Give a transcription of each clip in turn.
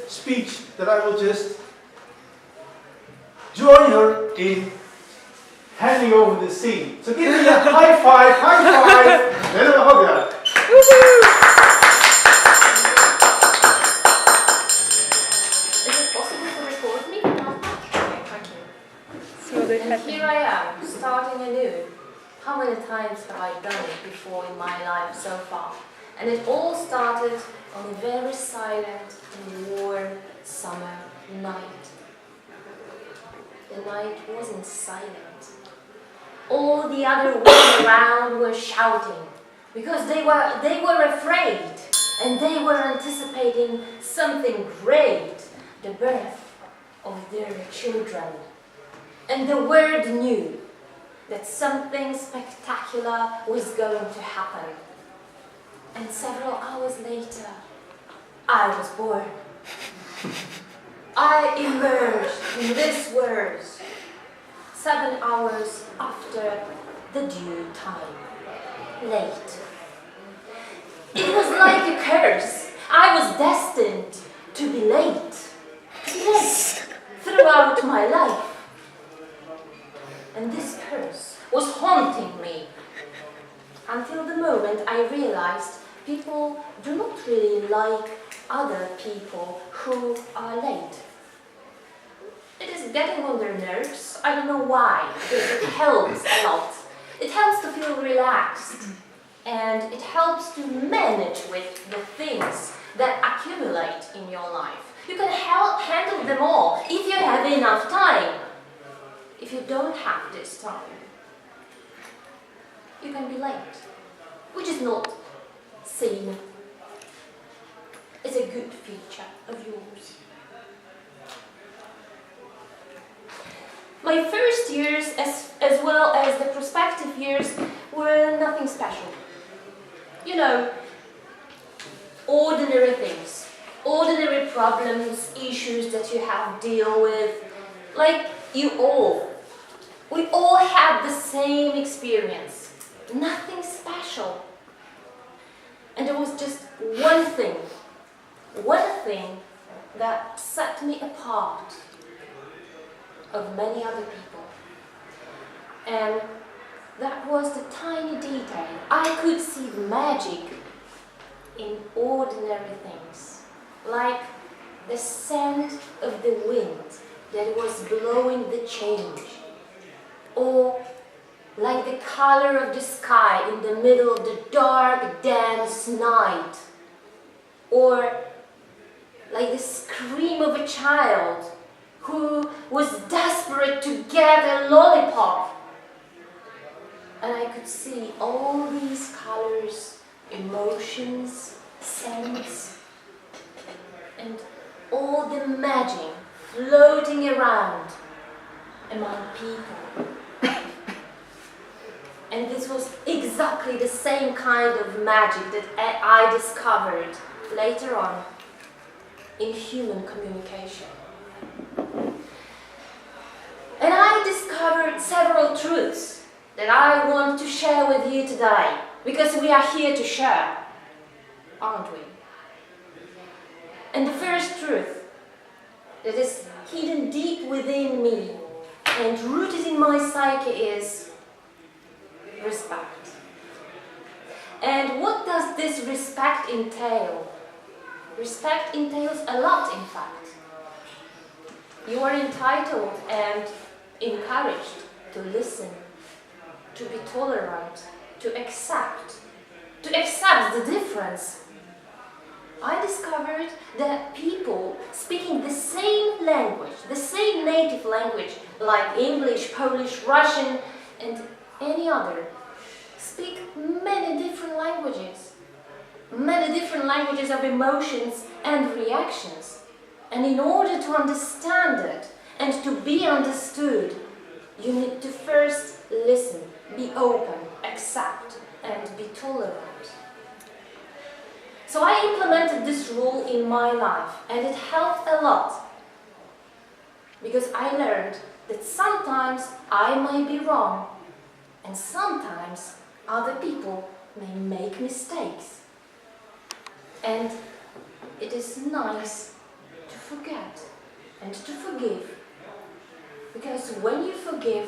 speech that I will just join her in handing over the scene. So give me a high five, lena wachowiak. Is it possible to record me? Okay, thank you. And here I am, starting anew. How many times have I done it before in my life so far? And it all started on a very silent and warm summer night. The night wasn't silent. All the other women around were shouting because they were afraid and they were anticipating something great, the birth of their children. And the world knew that something spectacular was going to happen. And several hours later, I was born. I emerged in this world 7 hours after the due time. Late. It was like a curse. I was destined to be late. Late throughout my life. And this curse was haunting me until the moment I realized people do not really like other people who are late. It is getting on their nerves. I don't know why. It helps a lot. It helps to feel relaxed. And it helps to manage with the things that accumulate in your life. You can handle them all if you have enough time. If you don't have this time, you can be late, which is not seen as a good feature of yours. My first years, as well as the prospective years, were nothing special. You know, ordinary things, ordinary problems, issues that you have to deal with, like you all. We all had the same experience, nothing special. And there was just one thing that set me apart of many other people. And that was the tiny detail. I could see magic in ordinary things, like the scent of the wind that was blowing the change, or like the color of the sky in the middle of the dark, dense night, or like the scream of a child who was desperate to get a lollipop. And I could see all these colors, emotions, scents, and all the magic floating around among people. And this was exactly the same kind of magic that I discovered later on in human communication. And I discovered several truths that I want to share with you today, because we are here to share, aren't we? And the first truth that is hidden deep within me and rooted in my psyche is respect. And what does this respect entail? Respect entails a lot, in fact. You are entitled and encouraged to listen, to be tolerant, to accept the difference. I discovered that people speaking the same language, the same native language, like English, Polish, Russian, and any other, speak many different languages of emotions and reactions. And in order to understand it and to be understood, you need to first listen, be open, accept, and be tolerant. So I implemented this rule in my life, and it helped a lot, because I learned that sometimes I may be wrong, and sometimes other people may make mistakes. And it is nice to forget and to forgive. Because when you forgive,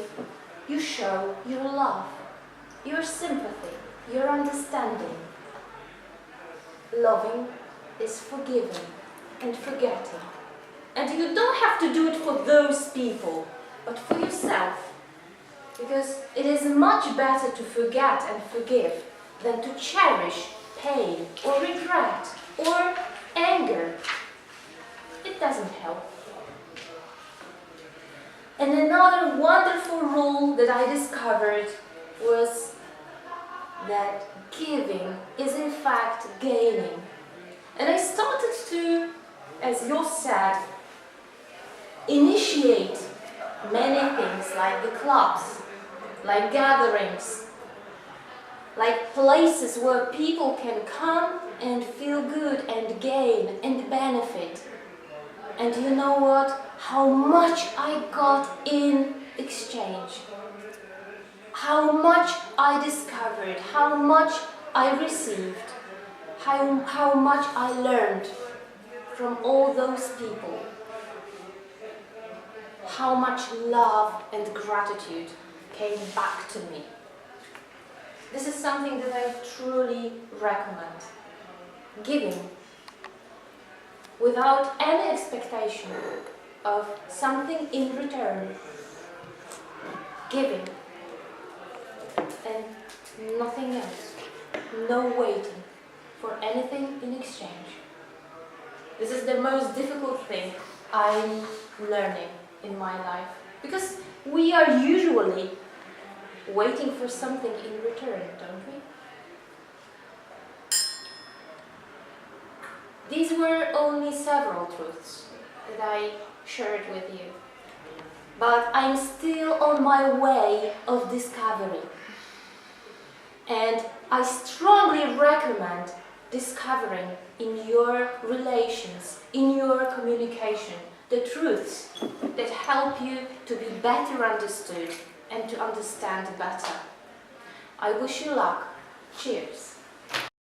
you show your love, your sympathy, your understanding. Loving is forgiving and forgetting. And you don't have to do it for those people, but for yourself. Because it is much better to forget and forgive than to cherish pain or regret or anger. It doesn't help. And another wonderful rule that I discovered was that giving is in fact gaining. And I started to, as Jos said, initiate many things like the clubs, like gatherings, like places where people can come and feel good and gain and benefit. And you know what? How much I got in exchange. How much I discovered, how much I received, how much I learned from all those people. How much love and gratitude came back to me. This is something that I truly recommend. Giving without any expectation of something in return. Giving and nothing else. No waiting for anything in exchange. This is the most difficult thing I'm learning in my life. Because we are usually waiting for something in return, don't we? These were only several truths that I shared with you. But I'm still on my way of discovery. And I strongly recommend discovering in your relations, in your communication, the truths that help you to be better understood and to understand better. I wish you luck. Cheers.